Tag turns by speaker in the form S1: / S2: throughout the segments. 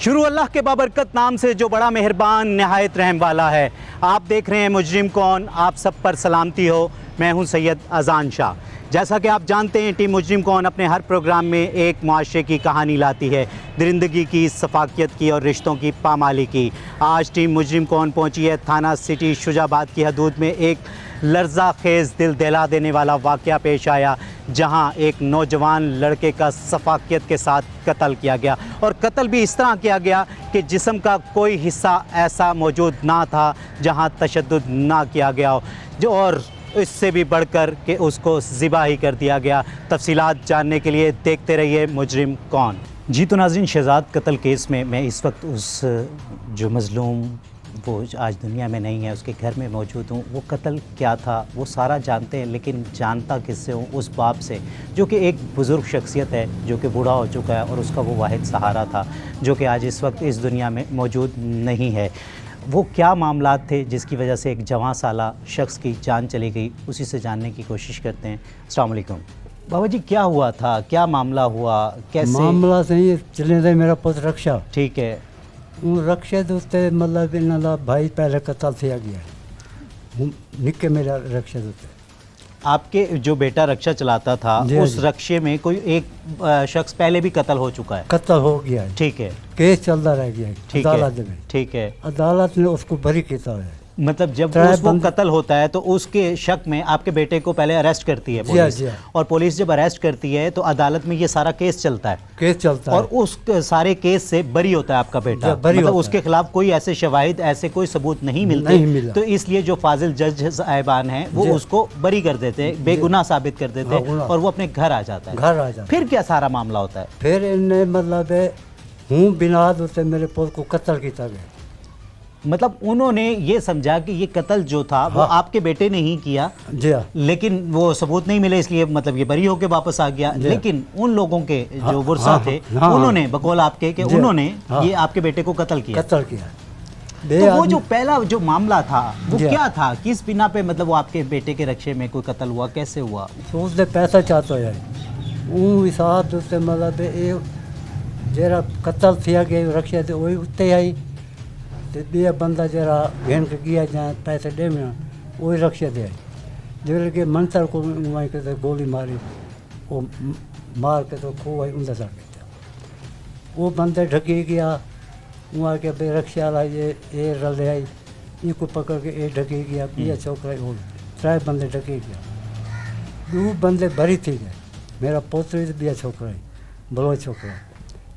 S1: शुरू अल्लाह के बाबरकत नाम से जो बड़ा मेहरबान नहायत रहम वाला है। आप देख रहे हैं मुजरिम कौन। आप सब पर सलामती हो। मैं हूं सैयद अजान शाह। जैसा कि आप जानते हैं, टीम मुजरिम कौन अपने हर प्रोग्राम में एक मुआशरे की कहानी लाती है, दरिंदगी की, सफाकियत की और रिश्तों की पामाली की। आज टीम मुजरिम कौन पहुंची है थाना सिटी शुजाबाद की हदूद में। एक लर्जा खेज़ दिल दहला देने वाला वाक़या पेश आया, जहां एक नौजवान लड़के का सफाकियत के साथ कत्ल किया गया, और कत्ल भी इस तरह किया गया कि जिस्म का कोई हिस्सा ऐसा मौजूद ना था जहां तशद्दुद ना किया गया हो, जो और इससे भी बढ़कर कि उसको ज़िबा ही कर दिया गया। तफसीलात जानने के लिए देखते रहिए मुजरिम कौन। जी तो नाज़रीन, शहजाद कत्ल केस में मैं इस वक्त उस जो मज़लूम वो आज दुनिया में नहीं है उसके घर में मौजूद हूँ। वो कत्ल क्या था वो सारा जानते हैं, लेकिन जानता किससे हूँ? उस बाप से जो कि एक बुज़ुर्ग शख्सियत है, जो कि बूढ़ा हो चुका है और उसका वो वाहिद सहारा था, जो कि आज इस वक्त इस दुनिया में मौजूद नहीं है। वो क्या मामलात थे जिसकी वजह से एक जवां साला शख्स की जान चली गई, उसी से जानने की कोशिश करते हैं। अस्सलाम वालेकुम बाबा जी, क्या हुआ था, क्या मामला हुआ, कैसे?
S2: मामला सही चले थे। मेरा पुत्र रक्षा,
S1: ठीक है,
S2: रक्षा दोस्ते मतलब इन्हों का भाई पहले कत्ल थिया गया निके मेरा रक्षा दोस्ते।
S1: आपके जो बेटा रक्षा चलाता था उस रक्षे में कोई एक शख्स पहले भी कत्ल हो चुका है?
S2: कत्ल हो गया है,
S1: ठीक है,
S2: केस चलता रह गया है अदालत में।
S1: ठीक है,
S2: अदालत ने उसको बरी किया है।
S1: मतलब जब वो कत्ल होता है तो उसके शक में आपके बेटे को पहले अरेस्ट करती है पुलिस, और पुलिस जब अरेस्ट करती है तो अदालत में ये सारा केस चलता है, और उस सारे केस से बरी होता है आपका बेटा। मतलब उसके खिलाफ कोई ऐसे शवाहिद, ऐसे कोई सबूत नहीं मिलते, तो इसलिए जो फाजिल जज साहिबान हैं वो उसको बरी कर देते हैं, बेगुनाह साबित कर देते हैं, और वो अपने घर आ जाता है। फिर क्या सारा मामला होता है?
S2: फिर इन्हें मतलब हूँ बिना दोस्ते मेरे पुत्र को कत्ल किया गया।
S1: मतलब उन्होंने ये समझा कि ये कत्ल जो था वो आपके बेटे ने ही किया, लेकिन वो सबूत नहीं मिले, इसलिए मतलब ये बरी होके वापस आ गया। लेकिन उन लोगों के जो वर्सा थे उन्होंने बकौल आपके कि उन्होंने ये आपके बेटे को कत्ल किया। तो वो जो पहला जो मामला था वो क्या था, किस बिना पे मतलब वो आपके बेटे के रक्षे में कोई कत्ल हुआ, कैसे हुआ?
S2: उसने पैसा चाहता है वो हिसाब दोस्ते मतलब ये जरा कत्ल थिया गया रक्षा थे वही उत्ते आई, तो बे बंदा जरा घेन के गया जहाँ पैसे दे में वही रक्षा दे आई। जो कि मंत्र को वहीं के गोली मारी, वो मार के तो खो आई उंदा सड़ गया। वो बंदे ढकी गया वहाँ के बे रक्षा वाला ये रल आई, इनको पकड़ के ये ढकी गया, पिया छोकरा वो त्रै बंदे ढकी गया। दो बंदे भरी थी गए, मेरा पोतरी तो बिया छोकरा बलो छोकरा,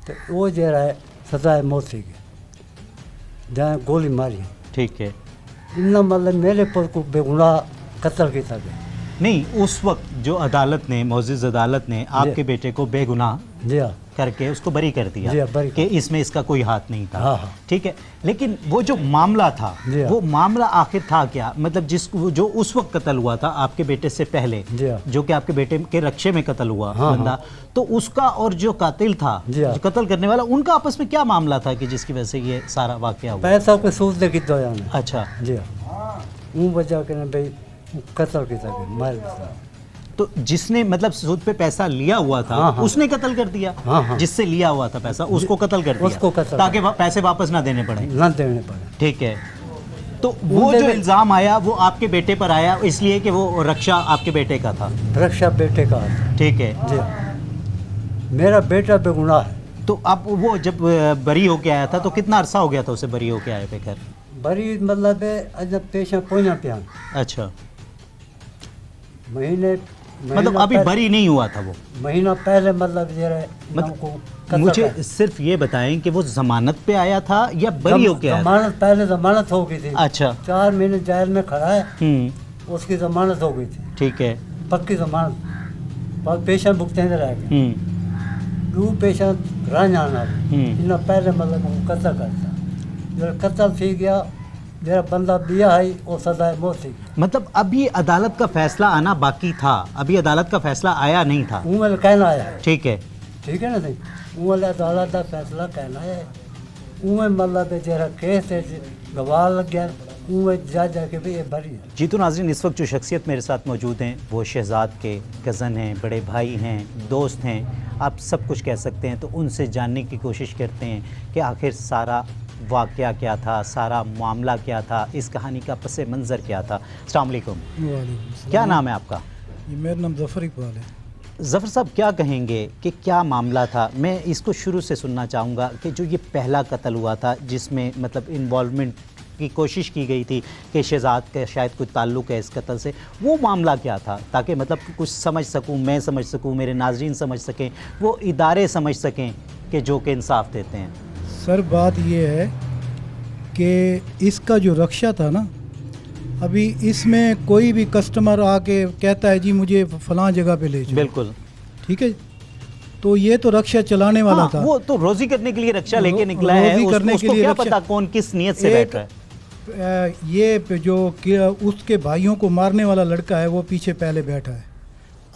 S2: तो वो जरा है सजा मौत थी गई जहाँ गोली मारी।
S1: ठीक है,
S2: इतना मतलब मेरे पर को बेगुनाह कत्ल किया गया।
S1: नहीं, उस वक्त जो अदालत ने, मोअज़्ज़िज़ अदालत ने आपके बेटे को बेगुनाह करके उसको बरी कर दिया कि इसमें इसका कोई हाथ नहीं था। ठीक है, लेकिन वो जो मामला था वो मामला आखिर था क्या? मतलब जो उस वक्त कत्ल हुआ था आपके बेटे से पहले, जो कि आपके बेटे के रक्षे में कत्ल हुआ बंदा, तो उसका और जो कातिल था, जो कत्ल करने वाला, उनका आपस में क्या मामला था कि जिसकी वजह से ये सारा वाकया हुआ?
S2: पैसा को सूद दे किया जाने।
S1: अच्छा
S2: जी, वो बचा के ना भाई कत्ल किया गया, मार दिया।
S1: तो जिसने मतलब सूद पे पैसा लिया हुआ था उसने कत्ल कर दिया, जिससे लिया हुआ था पैसा उसको कत्ल कर दिया, ताकि पैसे वापस ना देने पड़े। ठीक है, तो वो जो इल्ज़ाम आया वो आपके बेटे पर आया इसलिए कि वो रक्षा आपके बेटे का था?
S2: रक्षा बेटे का। ठीक है जी, मेरा बेटा बेगुनाह है।
S1: तो अब वो जब बरी होके आया था तो कितना अरसा हो गया था उसे बरी होके आए पे घर?
S2: बरी मतलब पेशा पोना प्यान।
S1: अच्छा,
S2: महीने
S1: मतलब अभी बरी नहीं हुआ था वो?
S2: महीना पहले मतलब
S1: मुझे सिर्फ ये बताएं कि वो जमानत पे आया था या बरी हो गया?
S2: जमानत पहले जमानत हो गई थी।
S1: अच्छा,
S2: 4 महीने जेल में खड़ा है, उसकी जमानत हो गई थी।
S1: ठीक है,
S2: पक्की जमानत, पेशा भुगते रह गए। दो पेशा रह जाना इन पहले मतलब कत्ल करता, जो कत्ल थी गया जरा बंदा बिया है वो सजा मौत थी।
S1: मतलब अभी अदालत का फैसला आना बाकी था, अभी अदालत का फैसला आया नहीं था?
S2: वो कहना आया है।
S1: ठीक है,
S2: ठीक है ना सही, वो अदालत का फैसला कहना है। वो मतलब जरा केस गवाह लग गया वो जा के भी ये भरी है।
S1: जी तो नाज़रीन, इस वक्त जो शख्सियत मेरे साथ मौजूद हैं वो शहज़ाद के कज़न हैं, बड़े भाई हैं, दोस्त हैं, आप सब कुछ कह सकते हैं। तो उनसे जानने की कोशिश करते हैं कि आखिर सारा वाक़या क्या था, सारा मामला क्या था, इस कहानी का पस मंज़र क्या था। अस्सलाम वालेकुम। क्या नाम है आपका?
S3: मेरा नाम ज़फ़र इकबाल है।
S1: ज़फ़र साहब, क्या कहेंगे कि क्या मामला था? मैं इसको शुरू से सुनना चाहूँगा कि जो ये पहला कत्ल हुआ था जिसमें मतलब इन्वॉल्वमेंट की कोशिश की गई थी कि शहज़ाद का शायद कोई ताल्लुक़ है इस कत्ल से, वो मामला क्या था, ताकि मतलब कुछ समझ सकूं, मैं समझ सकूं, मेरे नाज़रीन समझ सकें, वो इदारे समझ सकें कि जो कि इंसाफ देते हैं।
S3: सर बात ये है कि इसका जो रक्षा था ना, अभी इसमें कोई भी कस्टमर आके कहता है जी मुझे फ़लाँ जगह पे ले जाओ,
S1: बिल्कुल
S3: ठीक है, तो ये तो रक्षा चलाने वाला
S1: हाँ,
S3: था।
S1: वो तो रोज़ी करने के लिए रक्षा लेके निकला है,
S3: रोज़ी करने के
S1: उसको
S3: लिए
S1: क्या
S3: रक्षा-
S1: पता कौन किस नीयत से बैठ रहा है।
S3: ये जो उसके भाइयों को मारने वाला लड़का है वो पीछे पहले बैठा है।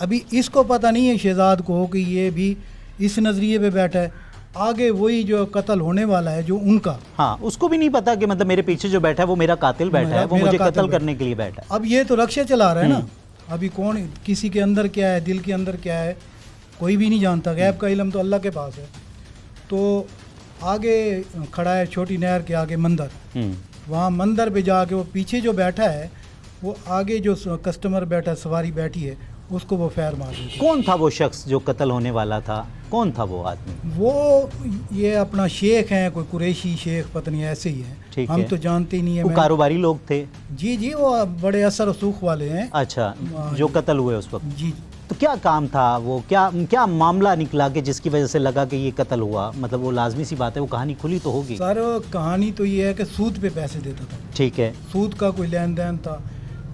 S3: अभी इसको पता नहीं है शहज़ाद को कि ये भी इस नज़रिए पे बैठा है। आगे वही जो कत्ल होने वाला है जो उनका,
S1: हाँ, उसको भी नहीं पता कि मतलब मेरे पीछे जो बैठा है वो मेरा कातिल बैठा है, वो
S3: मेरा
S1: मुझे
S3: कातिल
S1: कत्ल करने के लिए बैठा है।
S3: अब ये तो रक्षा चला रहा है ना। अभी कौन किसी के अंदर क्या है, दिल के अंदर क्या है, कोई भी नहीं जानता। गैब का इल्म तो अल्लाह के पास है। तो आगे खड़ा है छोटी नहर के आगे मंदिर, वहाँ मंदिर पे जाके वो पीछे जो बैठा है, वो आगे जो कस्टमर बैठा, सवारी बैठी है, उसको वो फैर मार देती।
S1: कौन था वो शख्स जो कत्ल होने वाला था? कौन था वो आदमी?
S3: वो ये अपना शेख हैं, कोई कुरैशी शेख पत्नी ऐसे ही है, हम तो जानते ही नहीं है।
S1: वो कारोबारी लोग थे?
S3: जी जी, वो बड़े असर रसूख वाले हैं।
S1: अच्छा, जो कत्ल हुए उस वक्त?
S3: जी।
S1: तो क्या काम था वो, क्या मामला निकला कि जिसकी वजह से लगा कि ये कत्ल हुआ? मतलब वो लाजमी सी बात है, वो कहानी खुली तो होगी।
S3: सर कहानी तो ये है कि सूद पे पैसे देता था।
S1: ठीक है,
S3: सूद का कोई लेन देन था,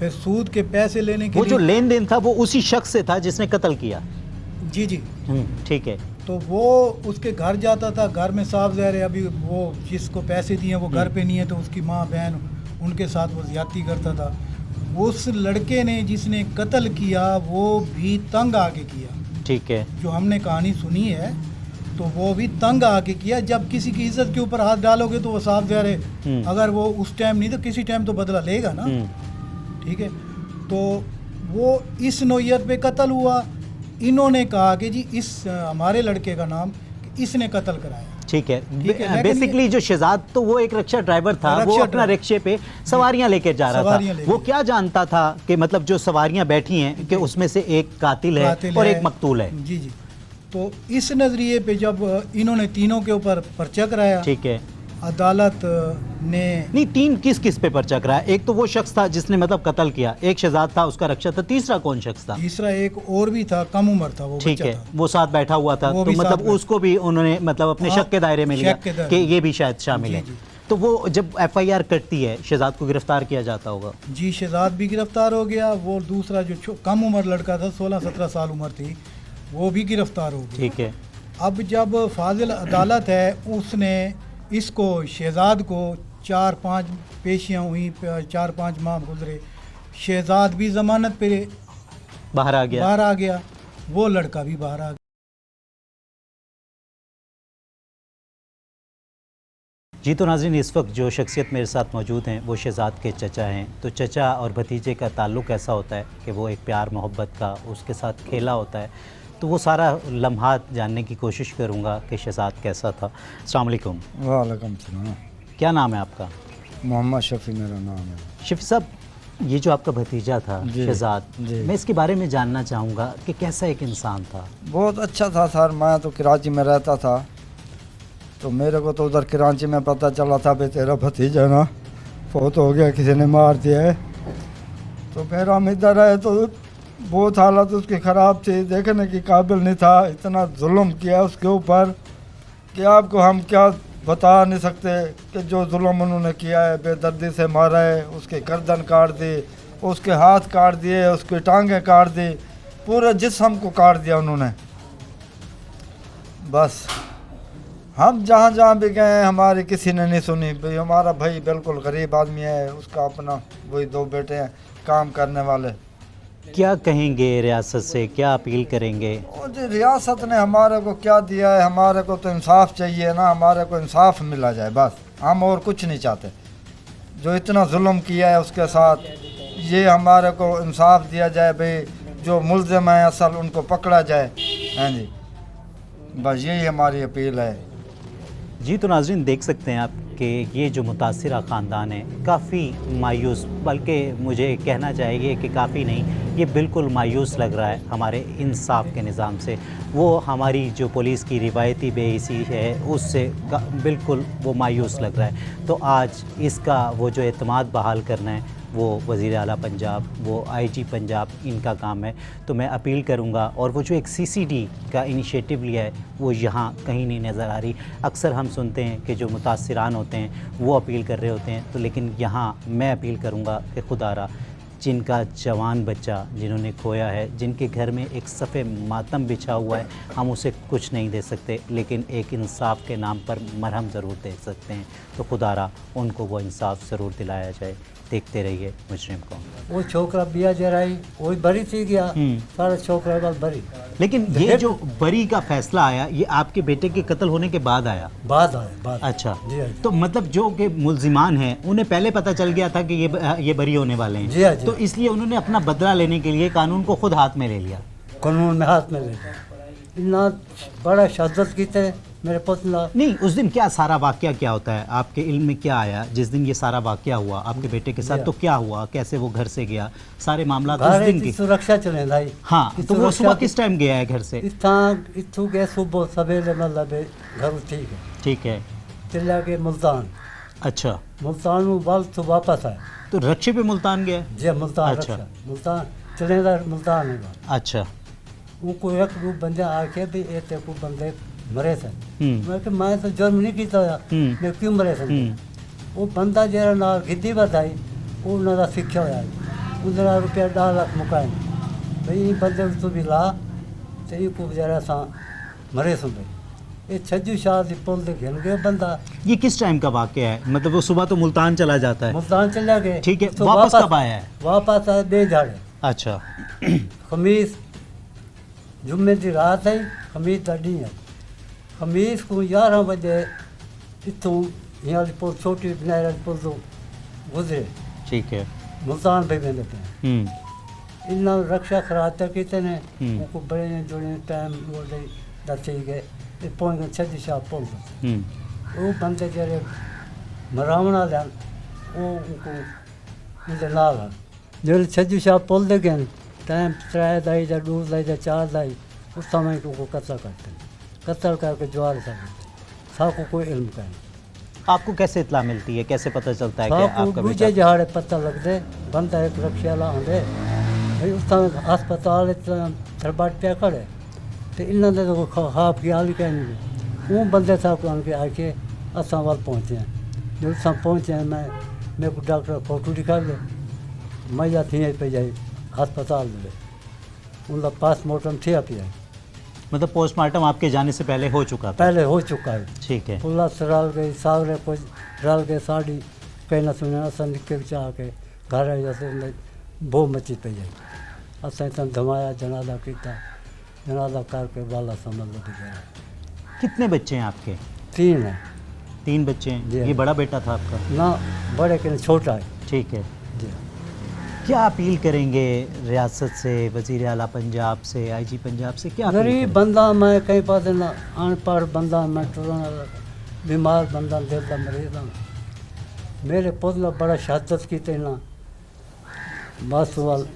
S3: फिर सूद के पैसे लेने के
S1: वो
S3: लिए
S1: जो लेन देन था वो उसी शख्स से था जिसने कत्ल किया?
S3: जी जी।
S1: ठीक है।
S3: तो वो उसके घर जाता था, घर में साफ ज़ाहिर है अभी वो जिसको पैसे दिए वो घर पे नहीं है, तो उसकी माँ बहन उनके साथ वो ज़्यादती करता था। उस लड़के ने जिसने कत्ल किया वो भी तंग आके किया।
S1: ठीक है।
S3: जो हमने कहानी सुनी है तो वो भी तंग आके किया। जब किसी की इज्जत के ऊपर हाथ डालोगे तो वो साफ ज़ाहिर है अगर वो उस टाइम नहीं तो किसी टाइम तो बदला लेगा ना। ठीक है, तो वो इस नौयत पे कत्ल हुआ। इन्होंने कहा कि जी इस हमारे लड़के का नाम इसने कत्ल कराया।
S1: ठीक है, बेसिकली जो शहज़ाद तो वो एक रिक्शा ड्राइवर था, वो अपना रिक्शे पे सवारियां लेकर जा रहा था। वो क्या जानता था कि मतलब जो सवारियां बैठी हैं कि उसमें से एक कातिल है और एक मकतूल है?
S3: जी जी। तो इस नज़रिए पे जब इन्होंने तीनों के ऊपर पर्चा कराया, ठीक है, अदालत ने
S1: नहीं, तीन किस किस पे पर्चा कराया? एक तो वो शख्स था जिसने मतलब कत्ल किया, एक शहज़ाद था उसका रक्षा था, तीसरा कौन शख्स था?
S3: तीसरा एक और भी था, कम उम्र था वो।
S1: ठीक है, वो साथ बैठा हुआ था, तो मतलब उसको भी उन्होंने मतलब अपने शक के दायरे में लिया कि ये भी शायद शामिल है। तो वो जब FIR कटती है शहज़ाद को गिरफ्तार किया जाता होगा? जी,
S3: शहज़ाद भी गिरफ्तार हो गया। वो दूसरा जो कम उम्र लड़का था, 16-17 साल उम्र थी, वो भी गिरफ्तार हो गया।
S1: ठीक है।
S3: अब जब फाजिल अदालत है, उसने इसको शहज़ाद को 4-5 पेशियाँ हुई, 4-5 माह गुजरे, शहज़ाद भी ज़मानत पे
S1: बाहर आ
S3: गया, वो लड़का भी बाहर आ गया।
S1: जी तो नाज़रीन, इस वक्त जो शख्सियत मेरे साथ मौजूद हैं वो शहज़ाद के चचा हैं। तो चचा और भतीजे का ताल्लुक़ ऐसा होता है कि वो एक प्यार मोहब्बत का उसके साथ खेला होता है। तो वो सारा लम्हात जानने की कोशिश करूँगा कि शहज़ाद कैसा था। अस्सलाम वालेकुम।
S4: वालेकुम सलाम।
S1: क्या नाम है आपका?
S4: मोहम्मद शफ़ी मेरा नाम है।
S1: शफ़ी साहब, ये जो आपका भतीजा था शहज़ाद, मैं इसके बारे में जानना चाहूँगा कि कैसा एक इंसान था?
S4: बहुत अच्छा था सर। मैं तो कराची में रहता था, तो मेरे को तो उधर कराची में पता चला था भाई तेरा भतीजा ना फौत हो गया, किसी ने मार दिया है। तो फिर हम इधर आए तो बहुत हालत उसकी ख़राब थी, देखने की काबिल नहीं था। इतना जुल्म किया उसके ऊपर कि आपको हम क्या बता नहीं सकते कि जो जुल्म उन्होंने किया है। बेदर्दी से मारा है, उसके गर्दन काट दी, उसके हाथ काट दिए, उसकी टांगें काट दी, पूरे जिस्म को काट दिया उन्होंने। बस हम जहाँ जहाँ भी गए हमारी किसी ने नहीं सुनी। भाई हमारा भाई बिल्कुल गरीब आदमी है, उसका अपना वही 2 बेटे हैं काम करने वाले।
S1: क्या कहेंगे रियासत से, क्या अपील करेंगे?
S4: और जी रियासत ने हमारे को क्या दिया है, हमारे को तो इंसाफ चाहिए ना, हमारे को इंसाफ मिला जाए बस, हम और कुछ नहीं चाहते। जो इतना जुल्म किया है उसके साथ, ये हमारे को इंसाफ दिया जाए भाई, जो मुल्ज़िम है असल उनको पकड़ा जाए। हाँ जी, बस यही हमारी अपील है।
S1: जी तो नाज़रीन देख सकते हैं आप कि ये जो मुतासिरा ख़ानदान है काफ़ी मायूस, बल्कि मुझे कहना चाहिए कि काफ़ी नहीं, ये बिल्कुल मायूस लग रहा है हमारे इंसाफ के निज़ाम से। वो हमारी जो पुलिस की रिवायती बेहिसी है उससे बिल्कुल वो मायूस लग रहा है। तो आज इसका वो जो एतमाद बहाल करना है वो वज़ीर आला पंजाब, वो आईजी पंजाब, इनका काम है। तो मैं अपील करूंगा, और वो जो एक सीसीडी का इनिशिएटिव लिया है वो यहाँ कहीं नहीं नज़र आ रही। अक्सर हम सुनते हैं कि जो मुतासिरान होते हैं वो अपील कर रहे होते हैं, तो लेकिन यहाँ मैं अपील करूँगा कि खुदारा जिनका जवान बच्चा जिन्होंने खोया है, जिनके घर में एक सफ़े मातम बिछा हुआ है, हम उसे कुछ नहीं दे सकते, लेकिन एक इंसाफ के नाम पर मरहम ज़रूर दे सकते हैं। तो खुदारा उनको वो इंसाफ ज़रूर दिलाया जाए। देखते रहिए मुजरिम को।
S2: वो छोकरा बिया जराई वही बरी थी गया, सारा छोकरा बाल बरी।
S1: लेकिन ये जो बरी का फैसला आया ये आपके बेटे के कत्ल होने के बाद आया?
S2: बाद आया, बाद।
S1: अच्छा,
S2: जी हाँ,
S1: तो मतलब जो कि मुल्जिमान हैं उन्हें पहले पता चल गया था कि ये बरी होने वाले हैं?
S2: जी हाँ, जी।
S1: तो इसलिए उन्होंने अपना बदला लेने के लिए कानून को खुद हाथ में ले लिया।
S2: कानून में हाथ में ले इतना बड़ा शहादत की थे मेरे पुतला।
S1: नहीं, उस दिन क्या सारा वाकया क्या होता है आपके इल्म में, क्या आया जिस दिन ये सारा वाकया हुआ आपके बेटे के साथ? तो क्या हुआ, कैसे वो घर से गया, सारे मामला उस दिन की
S2: सुरक्षा चले भाई।
S1: हाँ, तो वो सुबह किस टाइम गया है घर से?
S2: इतू गए सुबह सवेरे, मतलब घर ठीक है,
S1: ठीक है,
S2: चला के मुल्तान।
S1: अच्छा,
S2: मुल्तान में बाल तो वापस आए।
S1: तो रक्षे पे मुल्तान गया?
S2: जी मुल्तान।
S1: अच्छा।
S2: रक्षा मुल्तान चले मुल्तान है।
S1: अच्छा,
S2: उनको एक दो बंदे आके भी एक को बंदे मरे थे। मैं तो जुर्म नहीं किया, मैं क्यों मरे थे? वो बंदा जरा ना गिद्दी बताई, वो ना सिक्ख्या होया, उन्हें रुपया 10 लाख मुकाए भाई बंदे तो भी ला, तो ये को जरा सा मरे सुन भाई। ये छज्जू शाह की पुल से घिन गए बंदा।
S1: ये किस टाइम का वाकया है? मतलब वो सुबह तो मुल्तान चला जाता है?
S2: मुल्तान चला गए,
S1: ठीक है,
S2: तो
S1: वापस कब आया है?
S2: वापस आए 2 झाड़े।
S1: अच्छा,
S2: खमीस जुम्मे की रात है, खमीस का डी है। खमीस को 11 बजे इतों यहाँ पुल छोटी बनाए पुल तो गुजरे,
S1: ठीक है,
S2: मुल्तान पे बंदे पे इन्ना रक्षा खराते किते ने उनको बड़े ने जोड़े टाइम वो दे गए पहुंच गए छज्जी शाह पुल तो वो बंदे जरे मरावना जान वो उनको उनके नाल जो छज्जी शाह पुल दे गए टाइम 3 दाई या 2 दाई या 4 दाई उस समय को कत्ल करते हैं, कत्ल करके ज्वार साको कोई इल्म का नहीं।
S1: आपको कैसे इत्ला मिलती है, कैसे पता चलता है कि आपका
S2: दूजे
S1: बेटा?
S2: जहाड़े पता लगते बंदा एक रक्षा वाला आंदे भाई उस समय अस्पताल थरबाट पे खड़े तो इन्होंने तो खाप ख्याल ही कहने वो बंदे साहब को आके आके असा वाल पहुँचे हैं। जो सब पहुँचे हैं मेरे को डॉक्टर फोटो दिखा दे, मैं या थी पे जाई अस्पताल में उनका पोस्टमार्टम थिया पिया।
S1: मतलब पोस्टमार्टम आपके जाने से पहले हो चुका था?
S2: पहले हो चुका है।
S1: ठीक है,
S2: पुलिस रल गई, सागरे कुछ रल गए, साड़ी कहीं ना सुने असा निके चाह के घर आई जैसे बो मची पी जाई। असा इतना धमाया, जनाजा किया, जनाजा करके वाला समझ लो गया।
S1: कितने बच्चे हैं आपके?
S2: 3 है।
S1: 3 बच्चे हैं।
S2: जी।
S1: ये बड़ा बेटा था आपका?
S2: ना बड़े के छोटा है।
S1: ठीक है,
S2: जी
S1: क्या अपील करेंगे रियासत से, वज़ीर आला पंजाब से, आईजी पंजाब से, क्या अपील
S2: गरीब
S1: करेंगे?
S2: बंदा मैं कहीं पास ना अनपढ़ बंदा, मैं टुरना बीमार बंदा, दिल का मरीज हाँ। मेरे पुतला बड़ा शहादत की ना बस वाल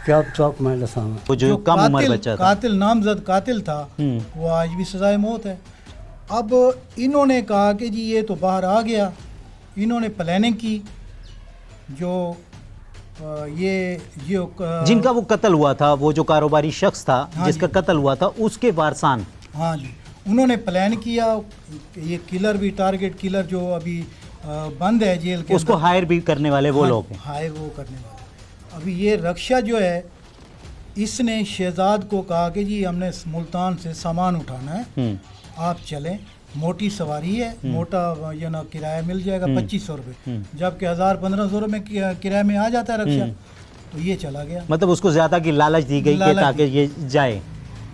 S2: क्या चौक में लसाना।
S1: वो जो कम उम्र बच्चा था,
S3: कातिल नामजद कातिल था, वो आज भी सजाए मौत है। अब इन्होंने कहा कि जी ये तो बाहर आ गया, इन्होंने प्लानिंग की जो
S1: जिनका वो कत्ल हुआ था, वो जो कारोबारी शख्स था जिसका कत्ल हुआ था, उसके वारसान।
S3: हाँ जी, उन्होंने प्लान किया। ये किलर भी, टारगेट किलर जो अभी बंद है जेल के,
S1: उसको हायर भी करने वाले वो लोग हैं।
S3: हायर वो करने वाले। अभी ये रक्षा जो है, इसने शहजाद को कहा कि जी हमने मुल्तान से सामान उठाना है, आप चलें, मोटी सवारी है, मोटा ये ना किराया मिल जाएगा 2500 रुपये, जबकि 1000-1500 में किराए में आ जाता है रक्षा। तो ये चला गया।
S1: मतलब उसको ज़्यादा की लालच दी गई कि ताकि ये जाए।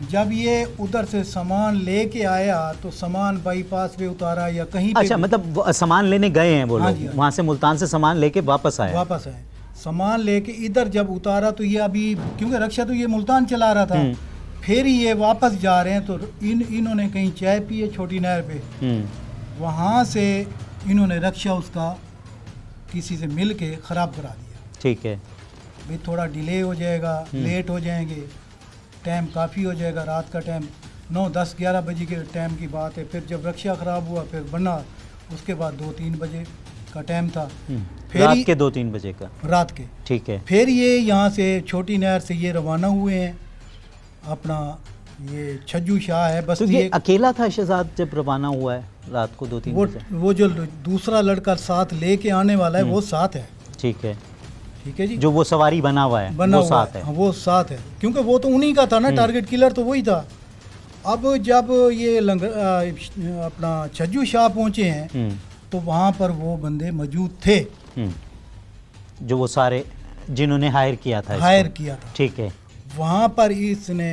S3: जब ये उधर से सामान लेके आया तो सामान बाईपास पे उतारा या कहीं पे
S1: अच्छा, मतलब वो सामान लेने गए हैं वो
S3: हाँ
S1: लोग,
S3: जी, हाँ।
S1: वहाँ से मुल्तान से सामान लेके वापस आए।
S3: वापस आए, सामान लेके इधर जब उतारा तो ये अभी क्योंकि रक्षा तो ये मुल्तान चला रहा था, फिर ये वापस जा रहे हैं तो इन्होंने कहीं चाय पी है छोटी नहर पे, वहाँ से इन्होंने रक्षा उसका किसी से मिल के ख़राब करा दिया।
S1: ठीक है।
S3: भाई थोड़ा डिले हो जाएगा, लेट हो जाएंगे, टाइम काफ़ी हो जाएगा, रात का टाइम 9, 10, 11 बजे के टाइम की बात है। फिर जब रक्षा ख़राब हुआ फिर बना, उसके बाद 2-3 बजे का टाइम था, फिर
S1: रात के 2-3 बजे का।
S3: रात के
S1: ठीक है।
S3: फिर ये यहाँ से छोटी नहर से ये रवाना हुए हैं, अपना ये छज्जू शाह है
S1: तो
S3: बस्ती
S1: ये
S3: एक,
S1: अकेला था शहजाद जब रवाना हुआ है रात को 2-3 बजे?
S3: वो जो दूसरा लड़का साथ लेके आने वाला है वो साथ है।
S1: ठीक है।
S3: ठीक है जी,
S1: जो वो सवारी बना हुआ है
S3: बना
S1: वो
S3: हुआ
S1: साथ है।
S3: हाँ, वो साथ है, क्योंकि वो तो उन्हीं का था ना, टारगेट किलर तो वही था। अब जब ये अपना छज्जू शाह पहुंचे हैं तो वहाँ पर वो बंदे मौजूद थे
S1: जो वो सारे जिन्होंने हायर किया था इसको।
S3: हायर किया था।
S1: ठीक है।
S3: वहाँ पर इसने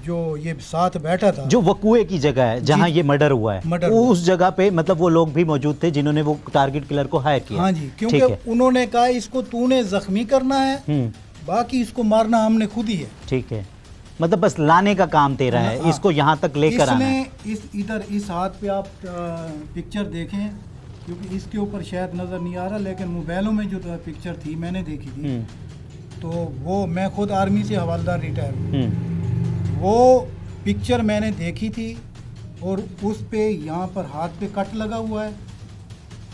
S3: जो ये साथ बैठा था,
S1: जो वकुए की जगह है जहाँ ये मर्डर हुआ है,
S3: मर्डर
S1: वो
S3: हुआ।
S1: उस जगह पे मतलब वो लोग भी मौजूद थे जिन्होंने वो टारगेट किलर को हायर किया।
S3: हाँ जी,
S1: ठीक
S3: क्योंकि
S1: है।
S3: उन्होंने कहा इसको तूने जख्मी करना है, बाकी इसको मारना हमने खुद ही है।
S1: ठीक है, मतलब बस लाने का काम तेरा है,
S3: हाँ।
S1: इसको यहाँ तक लेकर आना है।
S3: इसने इधर इस हाथ पे आप पिक्चर देखें, क्योंकि इसके ऊपर शायद नज़र नहीं आ रहा, लेकिन मोबाइलों में जो पिक्चर थी मैंने देखी थी, तो वो मैं खुद आर्मी से हवालदार रिटायर हूँ, वो पिक्चर मैंने देखी थी और उस पे यहाँ पर हाथ पे कट लगा हुआ है,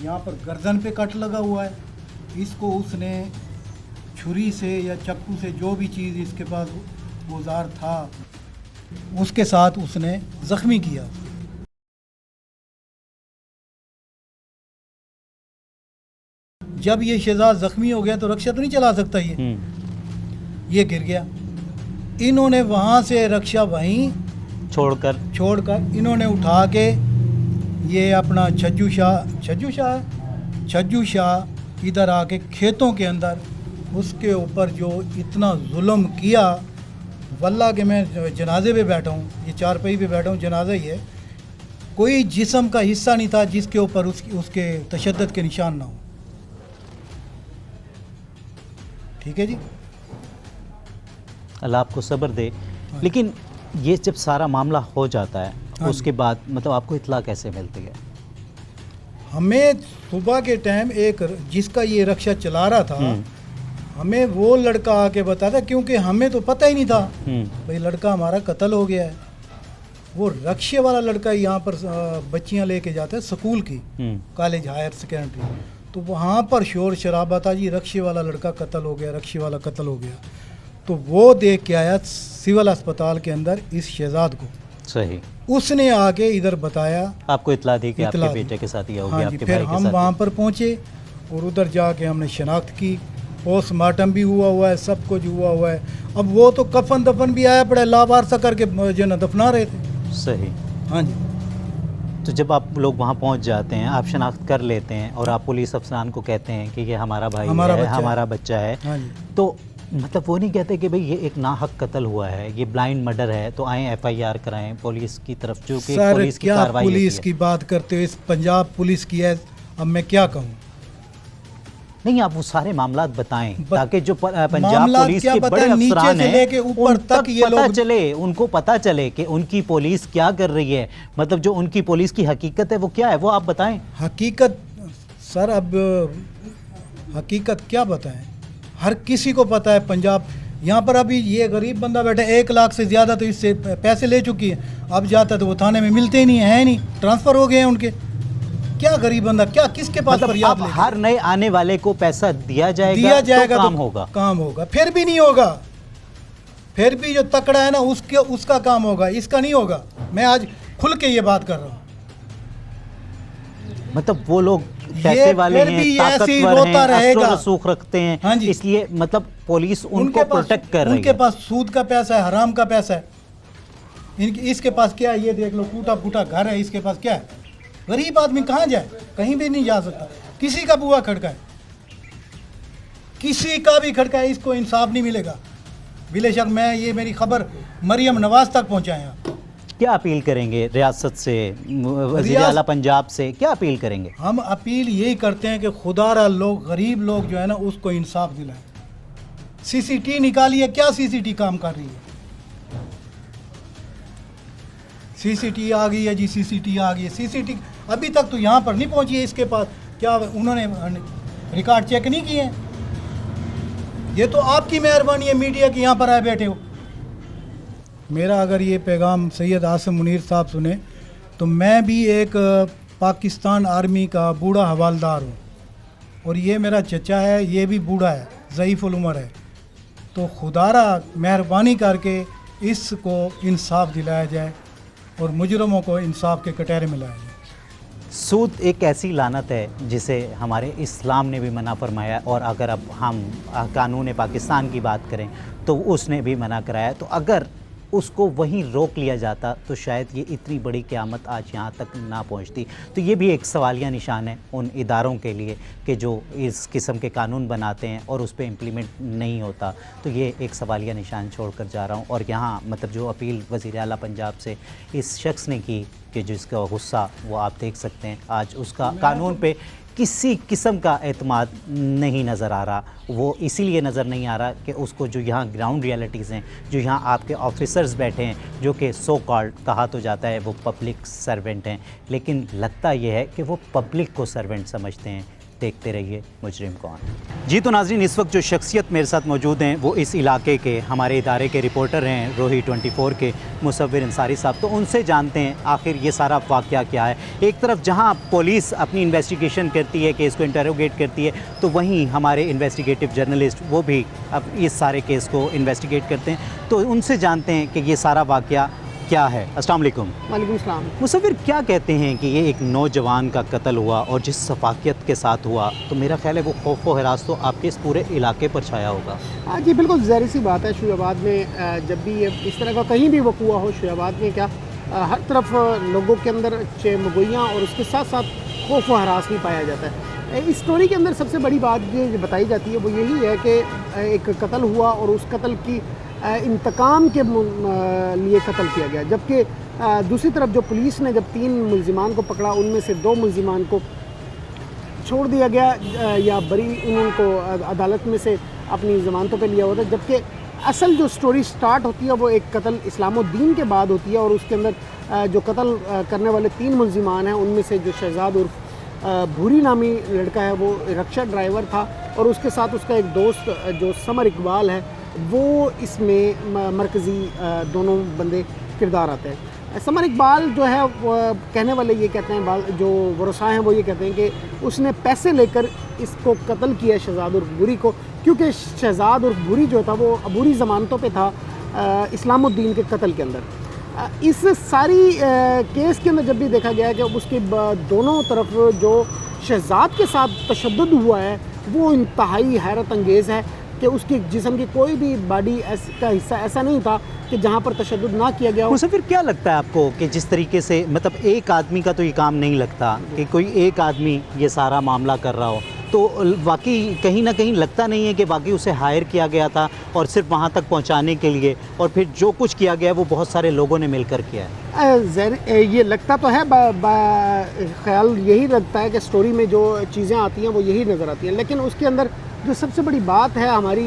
S3: यहाँ पर गर्दन पे कट लगा हुआ है। इसको उसने छुरी से या चाकू से, जो भी चीज़ इसके पास औजार था, उसके साथ उसने ज़ख्मी किया। जब ये शहजाद ज़ख्मी हो गया तो रक्षा तो नहीं चला सकता, ये गिर गया। इन्होंने वहाँ से रक्षा वहीं छोड़कर इन्होंने उठा के ये अपना छज्जू शाह इधर आके खेतों के अंदर उसके ऊपर जो इतना जुल्म किया, वल्लाह के मैं जनाजे पे बैठा हूँ, ये चारपाई पे बैठा हूँ, जनाजा ही है, कोई जिस्म का हिस्सा नहीं था जिसके ऊपर उसके तशद्दुद के निशान ना हो। ठीक है जी,
S1: अल्लाह आपको सब्र दे। लेकिन ये जब सारा मामला हो जाता है,
S3: हाँ
S1: उसके बाद मतलब आपको इत्ला कैसे मिलती है?
S3: हमें सुबह के टाइम एक जिसका ये रक्षा चला रहा था, हमें वो लड़का आके बताया, क्योंकि हमें तो पता ही नहीं था भाई लड़का हमारा कत्ल हो गया है। वो रक्षे वाला लड़का यहाँ पर बच्चियाँ लेके जाता है स्कूल की, कॉलेज हायर सेकेंडरी, तो वहाँ पर शोर शराबा था जी, रक्षे वाला लड़का कत्ल हो गया, रक्षे वाला कत्ल हो गया। तो वो देख के आया सिविल अस्पताल के अंदर इस शहजाद को,
S1: सही,
S3: उसने आके इधर बताया,
S1: आपको इतला दी कि
S3: इत्ला
S1: आपके
S3: दी।
S1: बेटे के साथ ये हो
S3: हाँ
S1: गया,
S3: जी,
S1: आपके
S3: फिर
S1: भाई के
S3: हम
S1: साथ
S3: वहाँ पर पहुँचे और उधर जाके हमने शनाख्त की, पोस्टमार्टम भी हुआ है, सब कुछ हुआ है। अब वो तो कफन दफन भी आया पड़ा, लावारसा करके जो न दफना रहे थे।
S1: सही।
S3: हाँ जी,
S1: तो जब आप लोग वहाँ पहुँच जाते हैं, आप शनाख्त कर लेते हैं और आप पुलिस अफसरान को कहते हैं कि ये हमारा भाई है, हमारा बच्चा है,
S3: हाँ जी,
S1: तो मतलब वो नहीं कहते कि भाई ये एक नाहक कत्ल हुआ है, ये ब्लाइंड मर्डर है, तो आए FIR कराएं पुलिस की तरफ, जो कि
S3: सर
S1: पुलिस की
S3: क्या
S1: कार्रवाई
S3: पुलिस
S1: होती
S3: की बात करते हो, इस पंजाब पुलिस की है, अब मैं क्या कहूँ।
S1: है। नहीं, आप वो सारे मामला बताएं ताकि जो पंजाब
S3: मामलात
S1: पुलिस
S3: क्या
S1: के बड़े
S3: बताएं, नीचे
S1: अफसरान
S3: से
S1: हैं
S3: लेके ऊपर
S1: उन
S3: तक ये
S1: पता
S3: लोग,
S1: चले, उनको पता चले कि उनकी पुलिस क्या कर रही है, मतलब जो उनकी पुलिस की हकीकत है वो क्या है, वो आप बताएं।
S3: हकीकत सर, अब हकीकत क्या बताएं, हर किसी को पता है पंजाब। यहाँ पर अभी ये गरीब बंदा बैठा है, 1 लाख से ज़्यादा तो इससे पैसे ले चुकी है, अब जाता तो वो थाने में मिलते ही नहीं है नहीं, ट्रांसफ़र हो गए हैं उनके। क्या गरीब बंदा, क्या किसके पास
S1: मतलब
S3: फरियाद
S1: अब
S3: लेके
S1: हर नए आने वाले को पैसा दिया जाएगा तो काम होगा।
S3: फिर भी नहीं होगा, फिर भी जो तकड़ा है ना उसका काम होगा, इसका नहीं होगा। मैं आज खुल के ये बात कर रहा हूँ।
S1: मतलब वो लोग पैसे वाले
S3: फिर
S1: हैं,
S3: भी ऐसे ही
S1: ताकतवर
S3: रोता
S1: हैं,
S3: रहेगा।
S1: असर रसूख रखते हैं,
S3: हाँ जी।
S1: इसलिए मतलब पुलिस उनको प्रोटेक्ट कर रही
S3: उनके
S1: है।
S3: पास सूद का पैसा है, हराम का पैसा है। इसके पास क्या है, ये देख लो, टूटा फूटा घर है, इसके पास क्या है। गरीब आदमी कहाँ जाए, कहीं भी नहीं जा सकता। किसी का बुआ खड़का है, किसी का भी खड़का है, इसको इंसाफ नहीं मिलेगा। बेशक मैं ये मेरी खबर मरियम नवाज तक पहुँचाएँ।
S1: क्या अपील करेंगे रियासत से, वज़ीर आला पंजाब से क्या अपील करेंगे?
S3: हम अपील यही करते हैं कि खुदारा लोग, गरीब लोग जो है ना, उसको इंसाफ दिलाएं। सीसीटी निकालिए, क्या सीसीटी काम कर रही है? सीसीटी आ गई है जी, सीसीटी आ गई है। सीसीटी अभी तक तो यहाँ पर नहीं पहुँची है इसके पास। क्या उन्होंने रिकॉर्ड चेक नहीं किए हैं? ये तो आपकी मेहरबानी है मीडिया की, यहाँ पर आए बैठे हो। मेरा अगर ये पैगाम सैयद आसिम मुनीर साहब सुने तो मैं भी एक पाकिस्तान आर्मी का बूढ़ा हवालदार हूँ और ये मेरा चचा है, ये भी बूढ़ा है, ज़ईफ़ुल उम्र है। तो खुदारा मेहरबानी करके इसको इंसाफ दिलाया जाए और मुजरमों को इंसाफ के कटहरे में लाया जाए।
S1: सूद एक ऐसी लानत है जिसे हमारे इस्लाम ने भी मना फरमाया है, और अगर अब हम कानून पाकिस्तान की बात करें तो उसने भी मना कराया है। तो अगर उसको वहीं रोक लिया जाता तो शायद ये इतनी बड़ी क़यामत आज यहाँ तक ना पहुँचती। तो ये भी एक सवालिया निशान है उन इदारों के लिए कि जो इस किस्म के कानून बनाते हैं और उस पर इम्प्लीमेंट नहीं होता। तो ये एक सवालिया निशान छोड़ कर जा रहा हूँ। और यहाँ मतलब जो अपील वज़ीर आला पंजाब से इस शख्स ने की कि जिसका गुस्सा वो आप देख सकते हैं, आज उसका कानून पे किसी किस्म का एतमाद नहीं नज़र आ रहा। वो इसीलिए नज़र नहीं आ रहा कि उसको जो यहाँ ग्राउंड रियलिटीज़ हैं, जो यहाँ आपके ऑफिसर्स बैठे हैं, जो कि सो कॉल्ड कहा तो जाता है वो पब्लिक सर्वेंट हैं, लेकिन लगता ये है कि वो पब्लिक को सर्वेंट समझते हैं। देखते रहिए मुजरिम कौन। जी तो नाज़रीन, इस वक्त जो शख्सियत मेरे साथ मौजूद हैं वो इस इलाके के हमारे इदारे के रिपोर्टर हैं, रोही 24 के मुसव्विर अंसारी साहब। तो उनसे जानते हैं आखिर ये सारा वाक़या क्या है। एक तरफ जहां पुलिस अपनी इन्वेस्टिगेशन करती है, केस को इंटरोगेट करती है, तो वहीं हमारे इन्वेस्टिगेटिव जर्नलिस्ट वो भी अब इस सारे केस को इन्वेस्टिगेट करते हैं। तो उनसे जानते हैं कि ये सारा वाक़या क्या है। अस्सलाम वालेकुम।
S5: वालेकुम सलाम।
S1: मुसव्विर, क्या कहते हैं कि ये एक नौजवान का कत्ल हुआ और जिस शफाकियत के साथ हुआ, तो मेरा ख्याल है वो खौफ व हरास तो आपके इस पूरे इलाके पर छाया होगा।
S5: हाँ जी, बिल्कुल ज़ाहिर सी बात है। शुयाबाद में जब भी ये इस तरह का कहीं भी वक़ूआ हो, शुयाबाद में क्या हर तरफ लोगों के अंदर चमगोइयाँ और उसके साथ साथ खौफ व हरास भी पाया जाता है। इस स्टोरी के अंदर सबसे बड़ी बात ये बताई जाती है वो यही है कि एक कत्ल हुआ और उस कत्ल की इंतकाम के लिए कत्ल किया गया। जबकि दूसरी तरफ जो पुलिस ने जब 3 मुल्ज़िमान को पकड़ा, उनमें से 2 मुल्ज़िमान को छोड़ दिया गया या बरी उनको अदालत में से अपनी ज़मानतों पे लिया हुआ था। जबकि असल जो स्टोरी स्टार्ट होती है वो एक कत्ल इस्लामुद्दीन के बाद होती है और उसके अंदर जो कत्ल करने वाले 3 मुल्ज़िमान हैं उनमें से जो शहजाद उर्फ भूरी नामी लड़का है वो रिक्शा ड्राइवर था और उसके साथ उसका एक दोस्त जो समर इकबाल है वो इसमें मरकज़ी दोनों बंदे किरदार आते हैं। समर इकबाल जो है वो कहने वाले ये कहते हैं, जो वरसा हैं वो ये कहते हैं कि उसने पैसे लेकर इसको कत्ल किया शहजाद उर्फ भूरी को, क्योंकि शहजाद उर्फ भूरी जो था वो अबूरी ज़मानतों पे था इस्लामुद्दीन के कत्ल के अंदर। इस सारी केस के अंदर जब भी देखा गया कि उसके दोनों तरफ जो शहजाद के साथ तशद्दुद हुआ है वो इंतहाई हैरत अंगेज़ है कि उसके जिस्म की कोई भी बॉडी का हिस्सा ऐसा नहीं था कि जहाँ पर तशद्दुद ना किया गया हो।
S1: मुझे फिर क्या लगता है आपको कि जिस तरीके से मतलब एक आदमी का तो ये काम नहीं लगता कि कोई एक आदमी ये सारा मामला कर रहा हो, तो वाकई कहीं ना कहीं लगता नहीं है कि वाकई उसे हायर किया गया था और सिर्फ वहाँ तक पहुँचाने के लिए, और फिर जो कुछ किया गया वो बहुत सारे लोगों ने मिलकर किया है।
S5: ये लगता तो है, ख्याल यही लगता है कि स्टोरी में जो चीज़ें आती हैं वो यही नज़र आती हैं, लेकिन उसके अंदर जो सबसे बड़ी बात है हमारी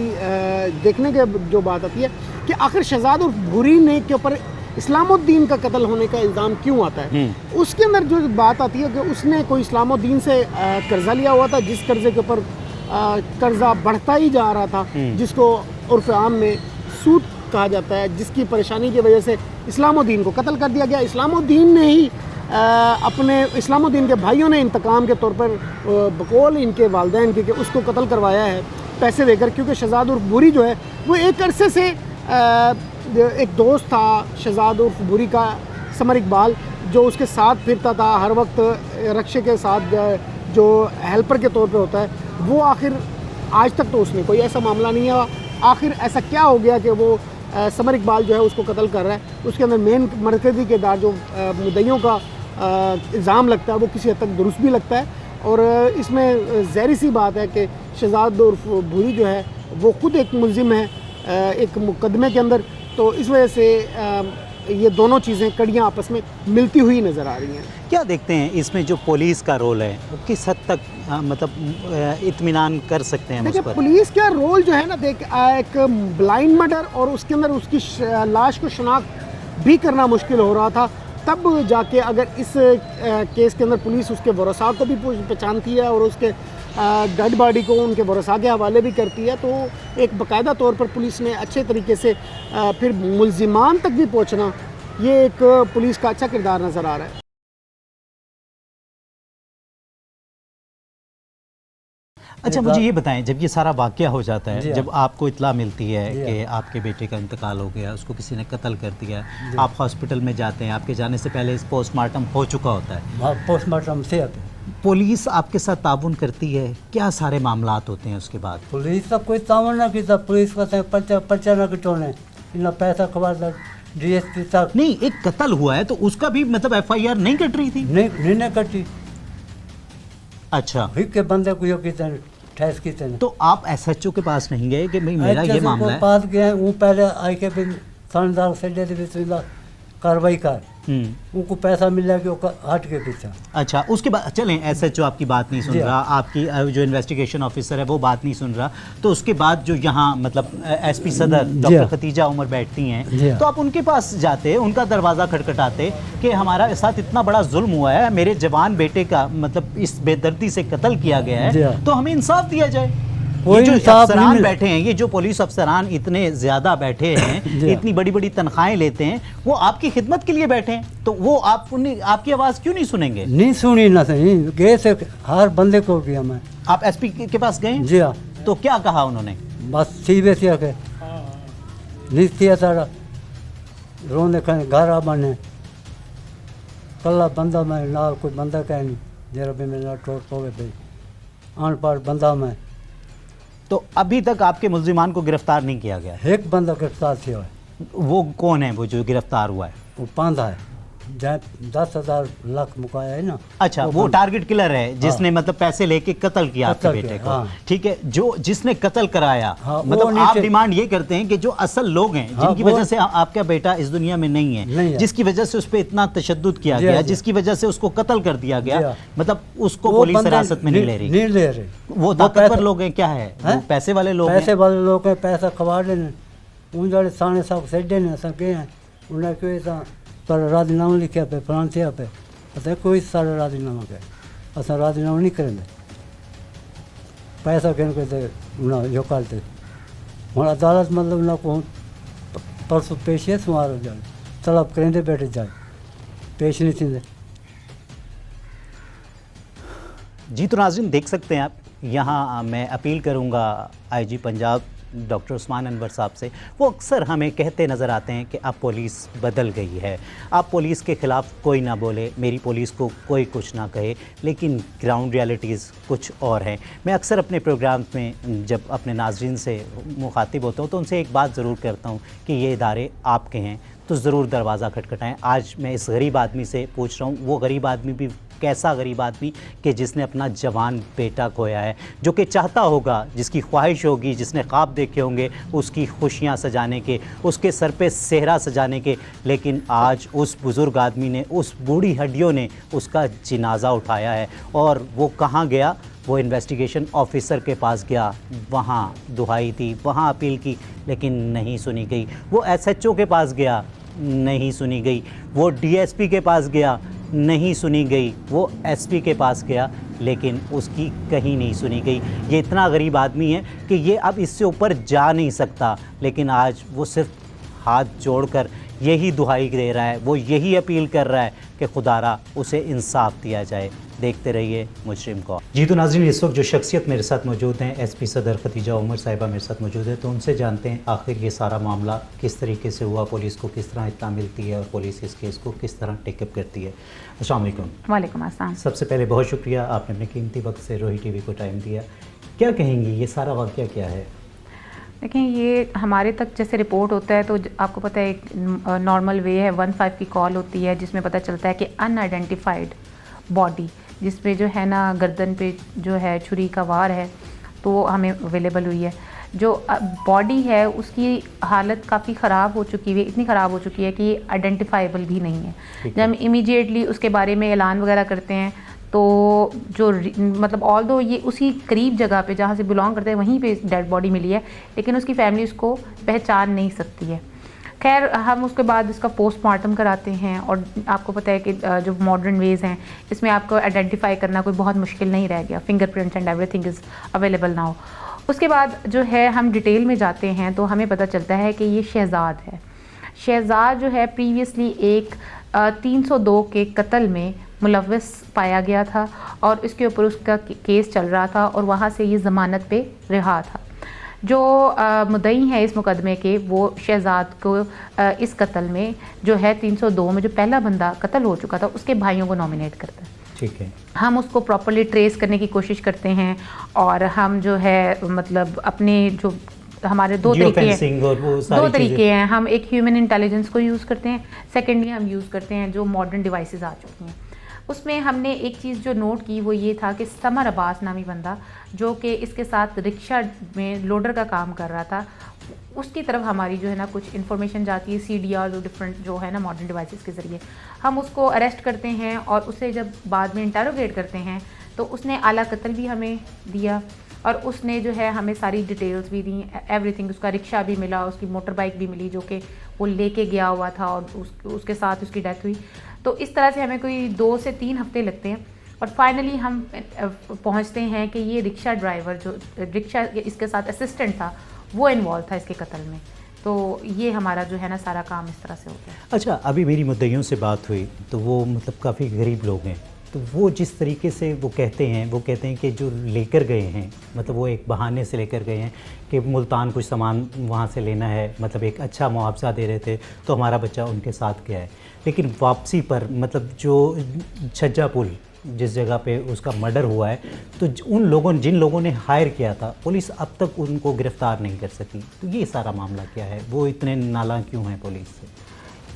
S5: देखने के जो बात आती है कि आखिर शहजाद और भूरी ने के ऊपर इस्लामुद्दीन का कत्ल होने का इल्ज़ाम क्यों आता है। उसके अंदर जो बात आती है कि उसने कोई इस्लामुद्दीन से कर्ज़ा लिया हुआ था, जिस कर्ज़े के ऊपर कर्ज़ा बढ़ता ही जा रहा था, जिसको उर्फ़ आम में सूद कहा जाता है, जिसकी परेशानी की वजह से इस्लामुद्दीन को कत्ल कर दिया गया। इस्लामुद्दीन ने ही अपने इस्लामुद्दीन के भाइयों ने इंतकाम के तौर पर बकौल इनके वालिदैन के उसको कत्ल करवाया है पैसे देकर, क्योंकि शहजाद उर्फ भूरी जो है वो एक अरसे से एक दोस्त था शहजाद उर्फ भूरी का, समर इकबाल, जो उसके साथ फिरता था हर वक्त रक्शे के साथ, जो हेल्पर के तौर पे होता है। वो आखिर आज तक तो उसने कोई ऐसा मामला नहीं है, आखिर ऐसा क्या हो गया कि वो समर इकबाल जो है उसको कत्ल कर रहा है। उसके अंदर मेन मरकज़ी किरदार जो मुद्दइयों का इल्ज़ाम लगता है वो किसी हद तक दुरुस्त भी लगता है, और इसमें ज़ाहिर सी बात है कि शहजाद उर्फ भूरी जो है वो ख़ुद एक मुल्ज़िम है एक मुकदमे के अंदर, तो इस वजह से ये दोनों चीज़ें कड़ियाँ आपस में मिलती हुई नज़र आ रही हैं।
S1: क्या देखते हैं इसमें जो पुलिस का रोल है वो किस हद तक मतलब इत्मीनान कर सकते हैं हम उस
S5: देखिए
S1: पर?
S5: पुलिस का रोल जो है ना, एक ब्लाइंड मर्डर और उसके अंदर उसकी लाश को शनाख्त भी करना मुश्किल हो रहा था, तब जाके अगर इस केस के अंदर पुलिस उसके वरसा को भी पहचानती है और उसके डेड बॉडी को उनके वरसा के हवाले भी करती है, तो एक बाकायदा तौर पर पुलिस ने अच्छे तरीके से फिर मुल्जिमान तक भी पहुंचना, ये एक पुलिस का अच्छा किरदार नज़र आ रहा है।
S1: अच्छा मुझे ये बताएं, जब ये सारा वाक़या हो जाता है,
S2: जी हाँ।
S1: जब आपको इत्ला मिलती है
S2: जी
S1: कि आपके बेटे का इंतकाल हो गया, उसको किसी ने कत्ल कर दिया, आप हॉस्पिटल में जाते हैं, आपके जाने से पहले इस पोस्टमार्टम हो चुका होता है,
S2: पोस्टमार्टम से आते
S1: पुलिस आपके साथ ताउन करती है, क्या सारे मामलात होते हैं उसके बाद?
S2: पुलिस का कोई तावन ना किया, पुलिस का पर्चा पर्चा ना किटोने इतना पैसा खबर DSP तक
S1: नहीं, एक कत्ल हुआ है तो उसका भी मतलब FIR नहीं कट रही थी?
S2: नहीं कटी,
S1: अच्छा,
S2: हिक के बंदे को यो कितने ठहस कितने
S1: तो आप SHO के पास नहीं गए कि भाई मेरा ये मामला है?
S2: पास गए वो पहले आई के भी थानेदार से दे भी कार्रवाई कर, उनको पैसा मिला कि वो हट के पीछे।
S1: अच्छा, उसके बाद चलें, SHO आपकी बात नहीं सुन
S2: जी
S1: रहा, आपकी जो इन्वेस्टिगेशन ऑफिसर है वो बात नहीं सुन रहा, तो उसके बाद जो यहाँ मतलब SP सदर डॉक्टर खतीजा उमर बैठती हैं,
S2: जी हाँ।
S1: तो आप उनके पास जाते, उनका दरवाज़ा खटखटाते कि हमारा साथ इतना बड़ा जुल्म हुआ है, मेरे जवान बेटे का मतलब इस बेदर्दी से कत्ल किया गया
S2: जी
S1: है,
S2: हाँ।
S1: तो हमें इंसाफ दिया जाए।
S2: कोई
S1: ये जो
S2: इंसाफ नहीं
S1: अफसरान
S2: मिल-
S1: बैठे हैं, ये जो पुलिस अफसरान इतने ज़्यादा बैठे हैं,
S2: जी हाँ।
S1: इतनी बड़ी बड़ी तनख्वाहें लेते हैं, वो आपकी खिदमत के लिए बैठे हैं, तो वो आपकी आवाज़ क्यों नहीं सुनेंगे?
S2: नहीं सुनी ना सही, गए से हर बंदे को गया मैं।
S1: आप SP के पास गए?
S2: जी हाँ,
S1: तो क्या कहा उन्होंने?
S2: बस सीबे से आके लिखती सारा रोने खाने घर आ बने कल्ला बंदा मैं नाल कोई बंदा कह नहीं जरा भी मेरा टोट पोगे भाई अनपढ़ बंदा मैं,
S1: तो अभी तक आपके मुल्जिमान को गिरफ्तार नहीं किया गया?
S2: एक बंदा गिरफ्तार किया है,
S1: वो कौन है वो जो गिरफ्तार हुआ है?
S2: वो पांधा है, जहाँ 10,000 लाख मुकाया है ना।
S1: अच्छा, वो टारगेट किलर है जिसने मतलब पैसे लेके कत्ल किया आपके
S2: कत्ल
S1: बेटे
S2: किया,
S1: को,
S2: हाँ।
S1: ठीक है, जो जिसने कत्ल कराया,
S2: हाँ, वो
S1: मतलब आप
S2: नीचे-
S1: डिमांड ये करते हैं कि जो असल लोग हैं
S2: हाँ,
S1: जिनकी
S2: वो-
S1: वजह से आपका बेटा इस दुनिया में नहीं
S2: नहीं
S1: है,
S2: है।
S1: जिसकी वजह से उस पर इतना तशद्दुद किया
S2: जी
S1: गया,
S2: हाँ, जी।
S1: जिसकी वजह से उसको कत्ल कर दिया
S2: जी
S1: गया,
S2: हाँ।
S1: मतलब उसको
S2: वो
S1: पुलिस
S2: बंदे
S1: हिरासत में नहीं ले रही?
S2: नहीं ले रहे,
S1: वो ताकतवर
S2: पैसा-
S1: लोग हैं, क्या है वो?
S2: हैं?
S1: पैसे वाले लोग
S2: पैसे
S1: हैं?
S2: वाले लोग हैं, पैसा खवा देने उन जड़े साने सब सेडे ने सब गए हैं उन्हें कोई पर राजीनामा लिखा पे फ्रांसिया पे पता कोई सारा राजीनामा के असा राजीनामा नहीं करेंगे, पैसा कहने को दे ना जो करते हूँ अदालत मतलब ना को परसों पेश है सुमार जाए तलब करेंगे बैठे जाए पेश नहीं थी।
S1: जी तो नाज़रीन देख सकते हैं आप, यहाँ मैं अपील करूँगा IG पंजाब डॉक्टर उस्मान अनवर साहब से। वो अक्सर हमें कहते नज़र आते हैं कि अब पुलिस बदल गई है, अब पुलिस के ख़िलाफ़ कोई ना बोले, मेरी पुलिस को कोई कुछ ना कहे, लेकिन ग्राउंड रियलिटीज़ कुछ और हैं। मैं अक्सर अपने प्रोग्राम में जब अपने नाज़रीन से मुखातिब होता हूँ तो उनसे एक बात ज़रूर करता हूँ कि ये इदारे आपके हैं तो ज़रूर दरवाज़ा खटखटाएँ। आज मैं इस गरीब आदमी से पूछ रहा हूँ, वो गरीब आदमी भी कैसा गरीब आदमी कि जिसने अपना जवान बेटा खोया है, जो कि चाहता होगा, जिसकी ख्वाहिश होगी, जिसने ख्वाब देखे होंगे उसकी खुशियाँ सजाने के, उसके सर पे सेहरा सजाने के, लेकिन आज उस बुज़ुर्ग आदमी ने, उस बूढ़ी हड्डियों ने उसका जनाजा उठाया है। और वो कहाँ गया? वो इन्वेस्टिगेशन ऑफिसर के पास गया, वहाँ दुहाई दी, वहाँ अपील की, लेकिन नहीं सुनी गई। वो SHO के पास गया, नहीं सुनी गई। वो DSP के पास गया, नहीं सुनी गई। वो SP के पास गया, लेकिन उसकी कहीं नहीं सुनी गई। ये इतना गरीब आदमी है कि ये अब इससे ऊपर जा नहीं सकता, लेकिन आज वो सिर्फ हाथ जोड़कर यही दुहाई दे रहा है, वो यही अपील कर रहा है कि खुदारा उसे इंसाफ दिया जाए। देखते रहिए मुजरिम को। जी तो नाज़रीन, इस वक्त जो शख्सियत मेरे साथ मौजूद हैं, SP सदर खतीजा उमर साहिबा मेरे साथ मौजूद है, तो उनसे जानते हैं आखिर ये सारा मामला किस तरीके से हुआ, पुलिस को किस तरह इत्तला मिलती है और पुलिस इस केस को किस तरह टेकअप करती है। अस्सलाम वालेकुम।
S6: वालेकुम अस्सलाम।
S1: सबसे पहले बहुत शुक्रिया, आपने अपने कीमती वक्त से रोही TV को टाइम दिया। क्या कहेंगी, ये सारा वाक़या क्या है?
S6: देखें, ये हमारे तक जैसे रिपोर्ट होता है तो आपको पता है एक नॉर्मल वे है, 15 की कॉल होती है जिसमें पता चलता है कि अनआइडेंटिफाइड बॉडी जिसमें जो है ना गर्दन पे जो है छुरी का वार है, तो वो हमें अवेलेबल हुई है। जो बॉडी है उसकी हालत काफ़ी ख़राब हो चुकी है, इतनी ख़राब हो चुकी है कि आइडेंटिफाइबल भी नहीं है। जब हम इमीडिएटली उसके बारे में ऐलान वगैरह करते हैं तो जो मतलब ऑल दो ये उसी करीब जगह पे जहाँ से बिलोंग करते हैं वहीं पे डेड बॉडी मिली है, लेकिन उसकी फैमिली उसको पहचान नहीं सकती है। खैर हम उसके बाद इसका पोस्टमार्टम कराते हैं और आपको पता है कि जो मॉडर्न वेज़ हैं इसमें आपको आइडेंटिफाई करना कोई बहुत मुश्किल नहीं रह गया, fingerprints and everything is available now. उसके बाद जो है हम डिटेल में जाते हैं तो हमें पता चलता है कि ये शहजाद है। शहजाद जो है प्रीवियसली एक 302 के कत्ल में मुलव्वस पाया गया था और इसके ऊपर उसका केस चल रहा था और वहाँ से ये ज़मानत पे रिहा था। जो मुद्दई है इस मुकदमे के वो शहजाद को इस कत्ल में जो है 302 में जो पहला बंदा कत्ल हो चुका था उसके भाइयों को नॉमिनेट करता है।
S1: ठीक है।
S6: हम उसको प्रॉपर्ली ट्रेस करने की कोशिश करते हैं और हम जो है मतलब अपने जो हमारे दो तरीके हैं। हम एक ह्यूमन इंटेलिजेंस को यूज़ करते हैं, सेकेंडली हम यूज़ करते हैं जो मॉडर्न डिवाइसेस आ चुकी हैं। उसमें हमने एक चीज़ जो नोट की वो ये था कि समर अब्बास नामी बंदा जो कि इसके साथ रिक्शा में लोडर का काम कर रहा था, उसकी तरफ हमारी जो है ना कुछ इन्फॉर्मेशन जाती है CDR जो डिफरेंट जो है ना मॉडर्न डिवाइसेस के ज़रिए। हम उसको अरेस्ट करते हैं और उसे जब बाद में इंटरोगेट करते हैं तो उसने आला कत्ल भी हमें दिया और उसने जो है हमें सारी डिटेल्स भी दी, एवरीथिंग। उसका रिक्शा भी मिला, उसकी मोटर बाइक भी मिली जो कि वो लेके गया हुआ था और उसके साथ उसकी डेथ हुई। तो इस तरह से हमें कोई 2 से 3 हफ्ते लगते हैं और फाइनली हम पहुंचते हैं कि ये रिक्शा ड्राइवर जो रिक्शा इसके साथ असिस्टेंट था वो इन्वॉल्व था इसके कत्ल में। तो ये हमारा जो है ना सारा काम इस तरह से होता है।
S1: अच्छा, अभी मेरी मुद्दइयों से बात हुई तो वो मतलब काफ़ी गरीब लोग हैं, तो वो जिस तरीके से वो कहते हैं कि जो लेकर गए हैं मतलब वो एक बहाने से लेकर गए हैं कि मुल्तान कुछ सामान वहाँ से लेना है, मतलब एक अच्छा मुआवजा दे रहे थे तो हमारा बच्चा उनके साथ गया है, लेकिन वापसी पर मतलब जो छज्जा पुल जिस जगह पे उसका मर्डर हुआ है तो जिन लोगों ने हायर किया था पुलिस अब तक उनको गिरफ़्तार नहीं कर सकी। तो ये सारा मामला क्या है, वो इतने नाला क्यों हैं पुलिस से?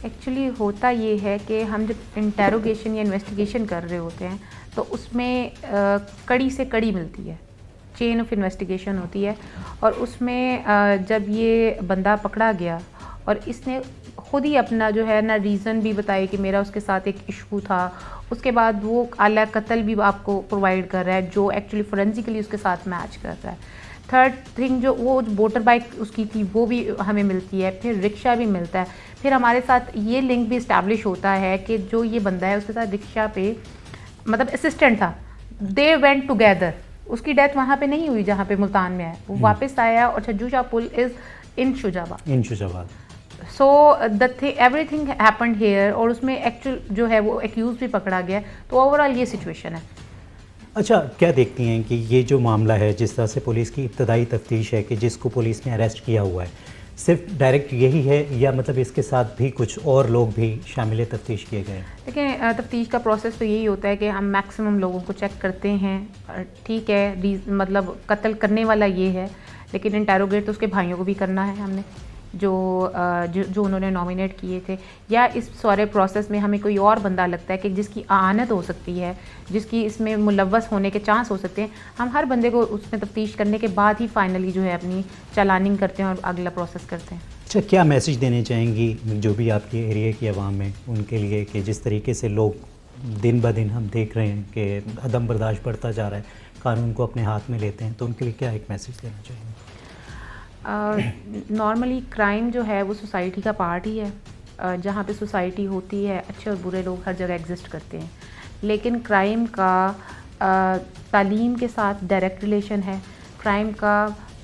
S6: एक्चुअली होता ये है कि हम जब इंटेरोगेशन या इन्वेस्टिगेशन कर रहे होते हैं तो उसमें कड़ी से कड़ी मिलती है, चेन ऑफ इन्वेस्टिगेशन होती है और उसमें जब ये बंदा पकड़ा गया और इसने ख़ुद ही अपना जो है ना रीज़न भी बताया कि मेरा उसके साथ एक इशू था, उसके बाद वो आला कत्ल भी आपको प्रोवाइड कर रहा है जो एक्चुअली फोरेंसिकली उसके साथ मैच कर रहा है। थर्ड थिंग जो वो मोटर बाइक उसकी थी वो भी हमें मिलती है, फिर रिक्शा भी मिलता है, फिर हमारे साथ ये लिंक भी इस्टेब्लिश होता है कि जो ये बंदा है उसके साथ रिक्शा पे मतलब असिस्टेंट था, दे वेंट टुगेदर। उसकी डेथ वहाँ पे नहीं हुई जहाँ पे मुल्तान में है, वो वापस आया और Chhajju Shah Pul is in Shujabad. So everything happened here और उसमें एक्चुअल जो है वो एक्यूज़ भी पकड़ा गया। तो ओवरऑल ये सिचुएशन है।
S1: अच्छा, क्या देखती हैं कि ये जो मामला है जिस तरह से पुलिस की इब्तदाई तफ्तीश है कि जिसको पुलिस ने अरेस्ट किया हुआ है, सिर्फ डायरेक्ट यही है या मतलब इसके साथ भी कुछ और लोग भी शामिल तफ्तीश किए गए?
S6: देखिए, तफ्तीश का प्रोसेस तो यही होता है कि हम मैक्सिमम लोगों को चेक करते हैं। ठीक है, मतलब कत्ल करने वाला ये है, लेकिन इंटेरोगेट तो उसके भाइयों को भी करना है हमने जो उन्होंने नॉमिनेट किए थे, या इस सारे प्रोसेस में हमें कोई और बंदा लगता है कि जिसकी आनत हो सकती है, जिसकी इसमें मुलव्वस होने के चांस हो सकते हैं, हम हर बंदे को उसमें तफ्तीश करने के बाद ही फाइनली जो है अपनी चालानिंग करते हैं और अगला प्रोसेस करते हैं।
S1: अच्छा, क्या मैसेज देने चाहेंगी जो भी आपके एरिया की आवाम है उनके लिए कि जिस तरीके से लोग दिन ब दिन हम देख रहे हैं कि अदम बर्दाश्त बढ़ता जा रहा है, कानून को अपने हाथ में लेते हैं, तो उनके लिए क्या एक मैसेज देना चाहेंगे?
S6: नॉर्मली क्राइम जो है वो सोसाइटी का पार्ट ही है। जहाँ पे सोसाइटी होती है अच्छे और बुरे लोग हर जगह एग्जिस्ट करते हैं, लेकिन क्राइम का तालीम के साथ डायरेक्ट रिलेशन है, क्राइम का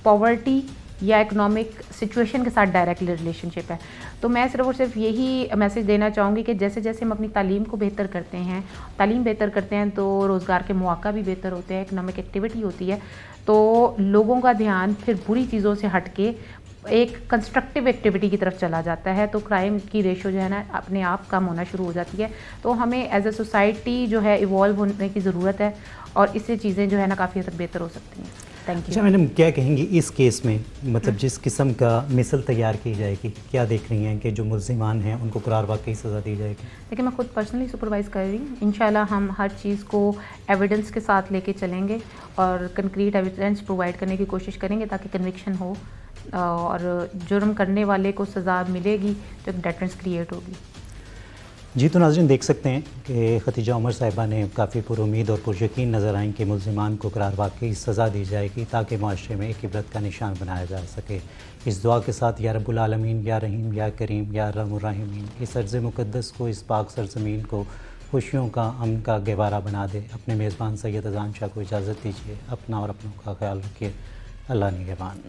S6: पॉवर्टी या इकोनॉमिक सिचुएशन के साथ डायरेक्ट रिलेशनशिप है। तो मैं सिर्फ और सिर्फ यही मैसेज देना चाहूँगी कि जैसे जैसे हम अपनी तालीम को बेहतर करते हैं, तालीम बेहतर करते हैं तो रोज़गार के मौका भी बेहतर होते हैं, इकोनॉमिक एक्टिविटी होती है, तो लोगों का ध्यान फिर बुरी चीज़ों से हट के एक कंस्ट्रक्टिव एक्टिविटी की तरफ चला जाता है, तो क्राइम की रेशो जो है ना अपने आप कम होना शुरू हो जाती है। तो हमें एज अ सोसाइटी जो है इवॉल्व होने की ज़रूरत है और इससे चीज़ें जो है ना काफ़ी हद तक बेहतर हो सकती हैं। थैंक
S1: अच्छा
S6: यू।
S1: मैडम, क्या कहेंगी इस केस में, मतलब जिस किस्म का मिसल तैयार की जाएगी, क्या देख रही हैं कि जो मुल्जिमान हैं उनको करार वाकई सज़ा दी जाएगी?
S6: देखिए, मैं खुद पर्सनली सुपरवाइज़ कर रही हूँ। इंशाल्लाह हम हर चीज़ को एविडेंस के साथ लेके चलेंगे और कंक्रीट एविडेंस प्रोवाइड करने की कोशिश करेंगे ताकि कन्विक्शन हो और जुर्म करने वाले को सज़ा मिलेगी तो एक डेटरेंस क्रिएट होगी।
S1: जी, तो नाज़रीन देख सकते हैं कि खतीजा उमर साहिबा ने काफ़ी पुरुमीद और पुरयकीन नज़र आएँ कि मुल्जिमान को करार वाकई सज़ा दी जाएगी ताकि माशरे में एक इबरत का निशान बनाया जा सके। इस दुआ के साथ या रब्बुल आलमीन, या रहीम, या करीम, या रहमुर राहिमीन, इस अर्ज़ मुक़द्दस को, इस पाक सरज़मीन को खुशियों का, अमन का गहवारा बना दे। अपने मेज़बान सैयद अज़ान शाह को इजाज़त दीजिए। अपना और अपनों का ख्याल रखिए। अल्लाह निगहबान।